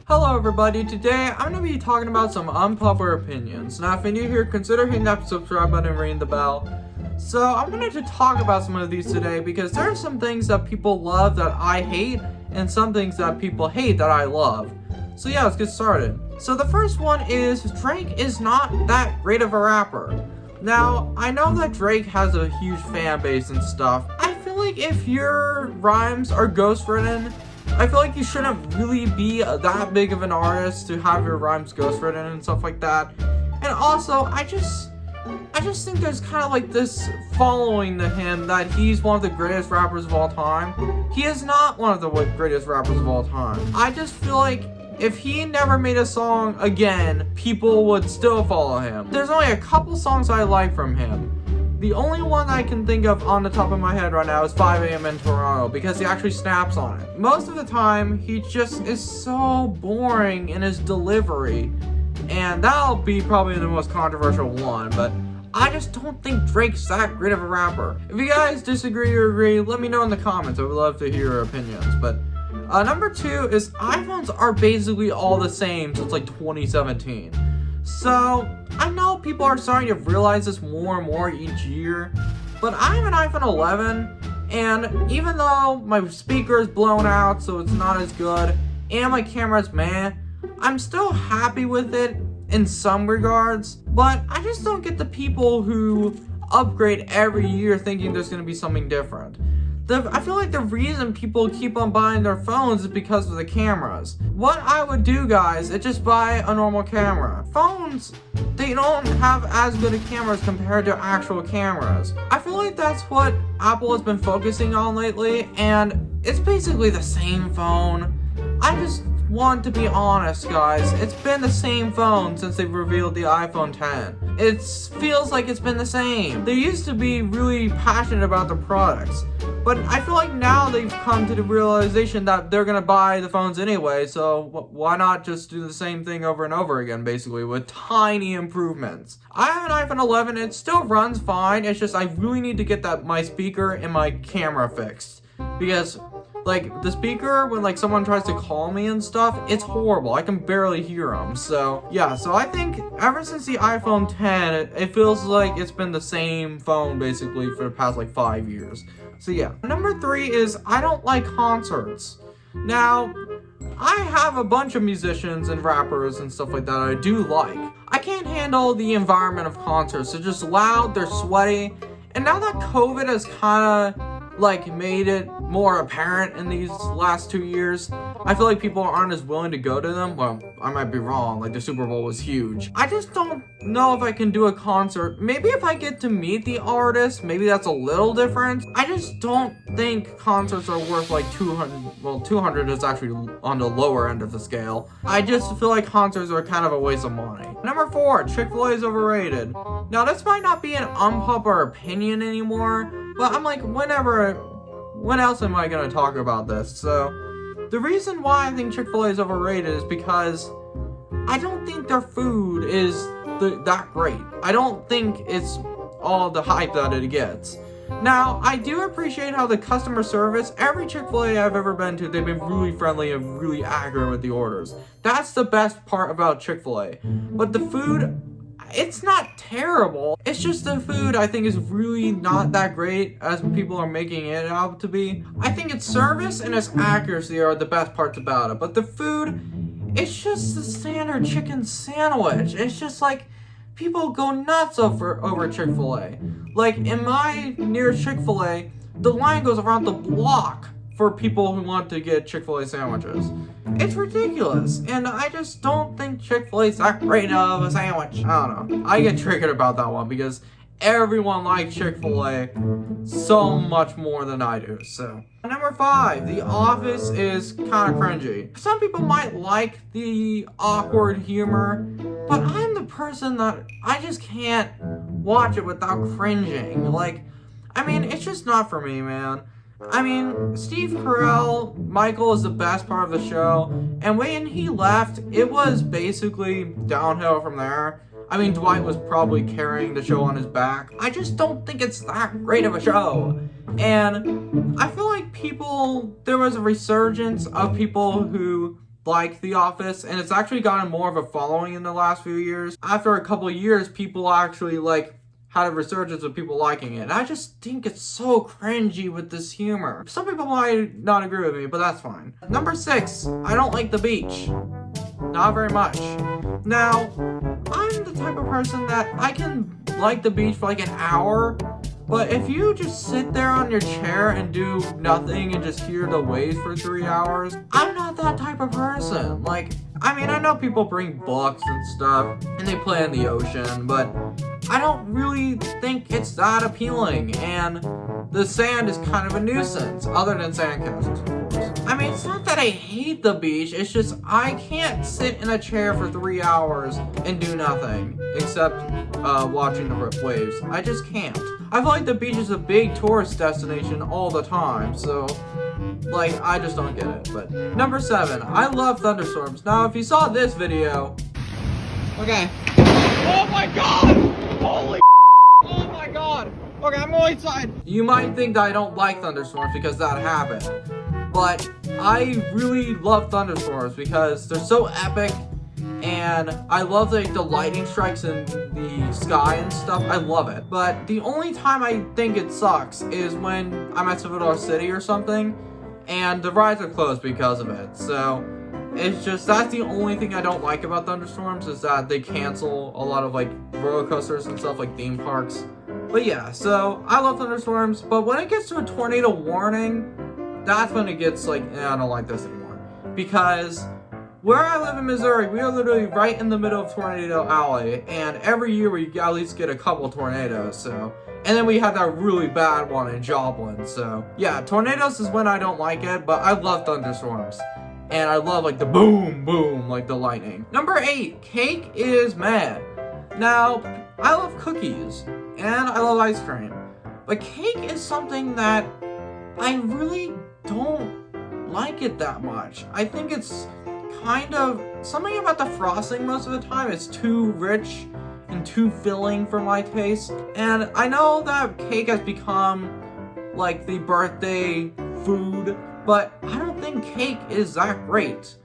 Hello everybody, today I'm going to be talking about some unpopular opinions. Now if you're new here, consider hitting that subscribe button and ringing the bell. So I'm going to talk about some of these today because there are some things that people love that I hate and some things that people hate that I love. So yeah, let's get started. So the first one is Drake is not that great of a rapper. Now, I know that Drake has a huge fan base and stuff. I feel like if your rhymes are ghostwritten, I feel like you shouldn't really be that big of an artist to have your rhymes ghostwritten and stuff like that. And also, I just think there's kind of like this following to him that he's one of the greatest rappers of all time. He is not one of the greatest rappers of all time. I just feel like if he never made a song again, people would still follow him. There's only a couple songs I like from him. The only one I can think of on the top of my head right now is 5 a.m. in Toronto because he actually snaps on it. Most of the time, he just is so boring in his delivery, and that'll be probably the most controversial one, but I just don't think Drake's that great of a rapper. If you guys disagree or agree, let me know in the comments. I would love to hear your opinions. But number 2 is iPhones are basically all the same since like 2017. So, I know people are starting to realize this more and more each year, but I have an iPhone 11, and even though my speaker is blown out so it's not as good, and my camera's meh, I'm still happy with it in some regards, but I just don't get the people who upgrade every year thinking there's going to be something different. I feel like the reason people keep on buying their phones is because of the cameras. What I would do, guys, is just buy a normal camera. Phones, they don't have as good of cameras compared to actual cameras. I feel like that's what Apple has been focusing on lately, and it's basically the same phone. I just want to be honest, guys. It's been the same phone since they revealed the iPhone 10. It feels like it's been the same. They used to be really passionate about the products, but I feel like now they've come to the realization that they're gonna buy the phones anyway, so why not just do the same thing over and over again, basically, with tiny improvements. I have an iPhone 11, it still runs fine, it's just I really need to get my speaker and my camera fixed. Because, like, the speaker, when, like, someone tries to call me and stuff, it's horrible. I can barely hear them. So, yeah. So, I think ever since the iPhone 10, it feels like it's been the same phone, basically, for the past, like, 5 years. So, yeah. Number 3 is I don't like concerts. Now, I have a bunch of musicians and rappers and stuff like that I do like. I can't handle the environment of concerts. They're just loud, they're sweaty. And now that COVID has kind of like made it more apparent in these last 2 years, I feel like people aren't as willing to go to them. Well, I might be wrong, like the Super Bowl was huge. I just don't know if I can do a concert. Maybe if I get to meet the artist, maybe that's a little different. I just don't think concerts are worth like 200, well 200 is actually on the lower end of the scale. I just feel like concerts are kind of a waste of money. Number 4, Chick-fil-A is overrated. Now this might not be an unpopular opinion anymore, but I'm like, when else am I going to talk about this? So, the reason why I think Chick-fil-A is overrated is because I don't think their food is that great. I don't think it's all the hype that it gets. Now, I do appreciate how the customer service, every Chick-fil-A I've ever been to, they've been really friendly and really accurate with the orders. That's the best part about Chick-fil-A. But the food, it's not terrible. It's just the food I think is really not that great as people are making it out to be. I think its service and its accuracy are the best parts about it. But the food, it's just the standard chicken sandwich. It's just like people go nuts over Chick-fil-A. Like in my nearest Chick-fil-A, the line goes around the block for people who want to get Chick-fil-A sandwiches. It's ridiculous, and I just don't think Chick-fil-A's that great of a sandwich. I don't know. I get triggered about that one because everyone likes Chick-fil-A so much more than I do, so. Number 5, The Office is kind of cringy. Some people might like the awkward humor, but I'm the person that I just can't watch it without cringing. Like, I mean, it's just not for me, man. I mean, Steve Carell, Michael is the best part of the show, and when he left, it was basically downhill from there. I mean, Dwight was probably carrying the show on his back. I just don't think it's that great of a show. And I feel like there was a resurgence of people who like The Office, and it's actually gotten more of a following in the last few years. After a couple of years, people actually like had a resurgence of people liking it. And I just think it's so cringy with this humor. Some people might not agree with me, but that's fine. Number 6, I don't like the beach. Not very much. Now, I'm the type of person that I can like the beach for like an hour, but if you just sit there on your chair and do nothing and just hear the waves for 3 hours, I'm not that type of person. Like, I mean, I know people bring books and stuff and they play in the ocean, but I don't really think it's that appealing, and the sand is kind of a nuisance, other than sandcastles, of course. I mean, it's not that I hate the beach, it's just I can't sit in a chair for 3 hours and do nothing, except watching the waves. I just can't. I feel like the beach is a big tourist destination all the time, so like, I just don't get it. But number 7, I love thunderstorms. Now, if you saw this video, okay. Oh my god! Holy oh my god! Okay, I'm going inside. You might think that I don't like thunderstorms because that happened, but I really love thunderstorms because they're so epic, and I love like the lightning strikes in the sky and stuff. I love it. But the only time I think it sucks is when I'm at Civil City or something, and the rides are closed because of it. So it's just, that's the only thing I don't like about thunderstorms, is that they cancel a lot of like roller coasters and stuff, like theme parks. But yeah, so I love thunderstorms, but when it gets to a tornado warning, that's when it gets like, I don't like this anymore. Because where I live in Missouri, we are literally right in the middle of Tornado Alley, and every year we at least get a couple tornadoes, so. And then we had that really bad one in Joplin, so. Yeah, tornadoes is when I don't like it, but I love thunderstorms. And I love like the boom, boom, like the lightning. Number 8, cake is mad. Now, I love cookies, and I love ice cream. But cake is something that I really don't like it that much. I think it's kind of, something about the frosting most of the time is too rich and too filling for my taste. And I know that cake has become like the birthday food, but I don't think cake is that great.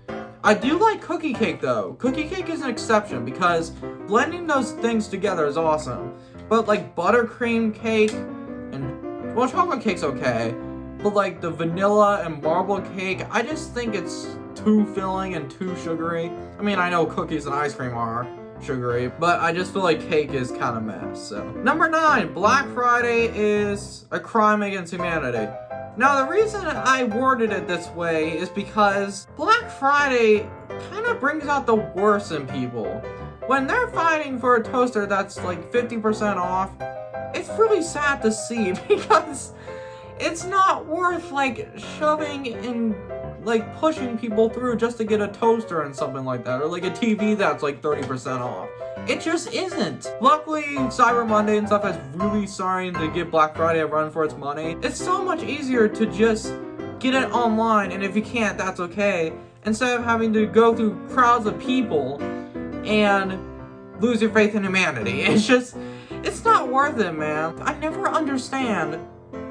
I do like cookie cake though. Cookie cake is an exception because blending those things together is awesome. But like buttercream cake and, well, chocolate cake's okay, but like the vanilla and marble cake, I just think it's too filling and too sugary. I mean, I know cookies and ice cream are sugary, but I just feel like cake is kind of meh, so. Number 9, Black Friday is a crime against humanity. Now, the reason I worded it this way is because Black Friday kind of brings out the worst in people. When they're fighting for a toaster that's like 50% off, it's really sad to see because it's not worth like shoving and like pushing people through just to get a toaster and something like that, or like a TV that's like 30% off. It just isn't. Luckily, Cyber Monday and stuff is really starting to give Black Friday a run for its money. It's so much easier to just get it online, and if you can't, that's okay, instead of having to go through crowds of people and lose your faith in humanity. It's just, it's not worth it, man. I never understand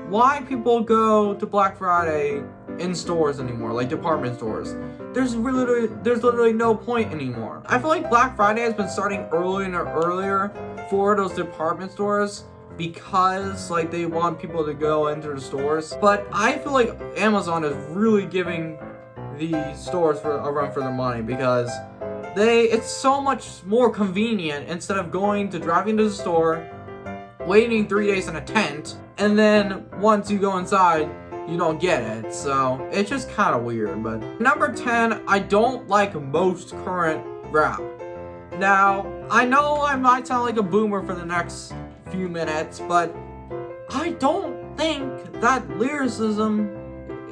why people go to Black Friday in stores anymore, like department stores. There's literally no point anymore. I feel like Black Friday has been starting earlier and earlier for those department stores because like they want people to go into the stores. But I feel like Amazon is really giving the stores for a run for their money because it's so much more convenient instead of driving to the store, waiting 3 days in a tent, and then once you go inside, you don't get it. So it's just kind of weird. But number 10, I don't like most current rap. Now, I know I might sound like a boomer for the next few minutes, but I don't think that lyricism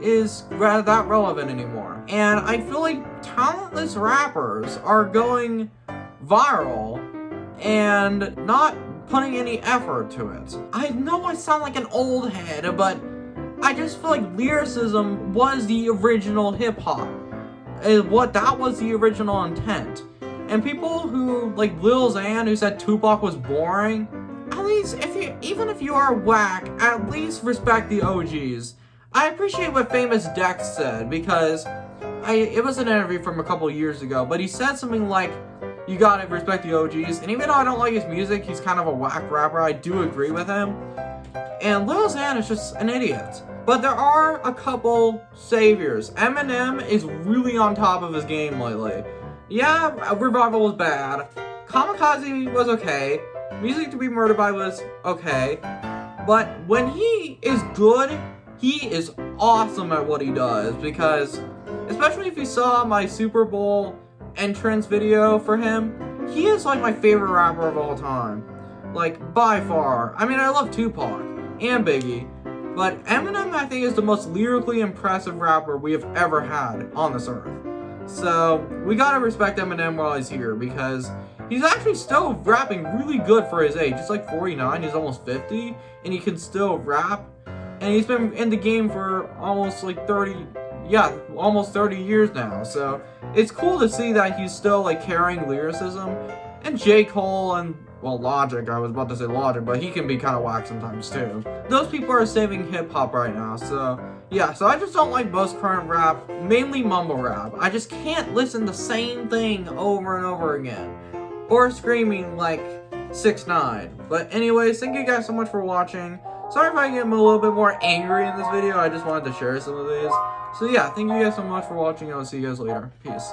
is that relevant anymore. And I feel like talentless rappers are going viral and not putting any effort to it. I know I sound like an old head, but I just feel like lyricism was the original hip-hop. That was the original intent. And people who, like Lil Xan, who said Tupac was boring, at least, even if you are whack, at least respect the OGs. I appreciate what Famous Dex said, because it was an interview from a couple years ago, but he said something like, you gotta respect the OGs, and even though I don't like his music, he's kind of a whack rapper, I do agree with him. And Lil Xan is just an idiot. But there are a couple saviors. Eminem is really on top of his game lately. Yeah, Revival was bad. Kamikaze was okay. Music to be Murdered By was okay. But when he is good, he is awesome at what he does. Because, especially if you saw my Super Bowl entrance video for him, he is like my favorite rapper of all time. Like, by far. I mean, I love Tupac and Biggie. But Eminem, I think, is the most lyrically impressive rapper we have ever had on this earth. So, we gotta respect Eminem while he's here, because he's actually still rapping really good for his age. He's like 49, he's almost 50, and he can still rap. And he's been in the game for almost like 30 years now. So, it's cool to see that he's still like carrying lyricism. And J. Cole and, well, Logic, I was about to say Logic, but he can be kind of whack sometimes too. Those people are saving hip-hop right now, so yeah, so I just don't like most current rap, mainly mumble rap. I just can't listen to the same thing over and over again. Or screaming like 6ix9ine. But anyways, thank you guys so much for watching. Sorry if I get a little bit more angry in this video, I just wanted to share some of these. So yeah, thank you guys so much for watching, and I'll see you guys later. Peace.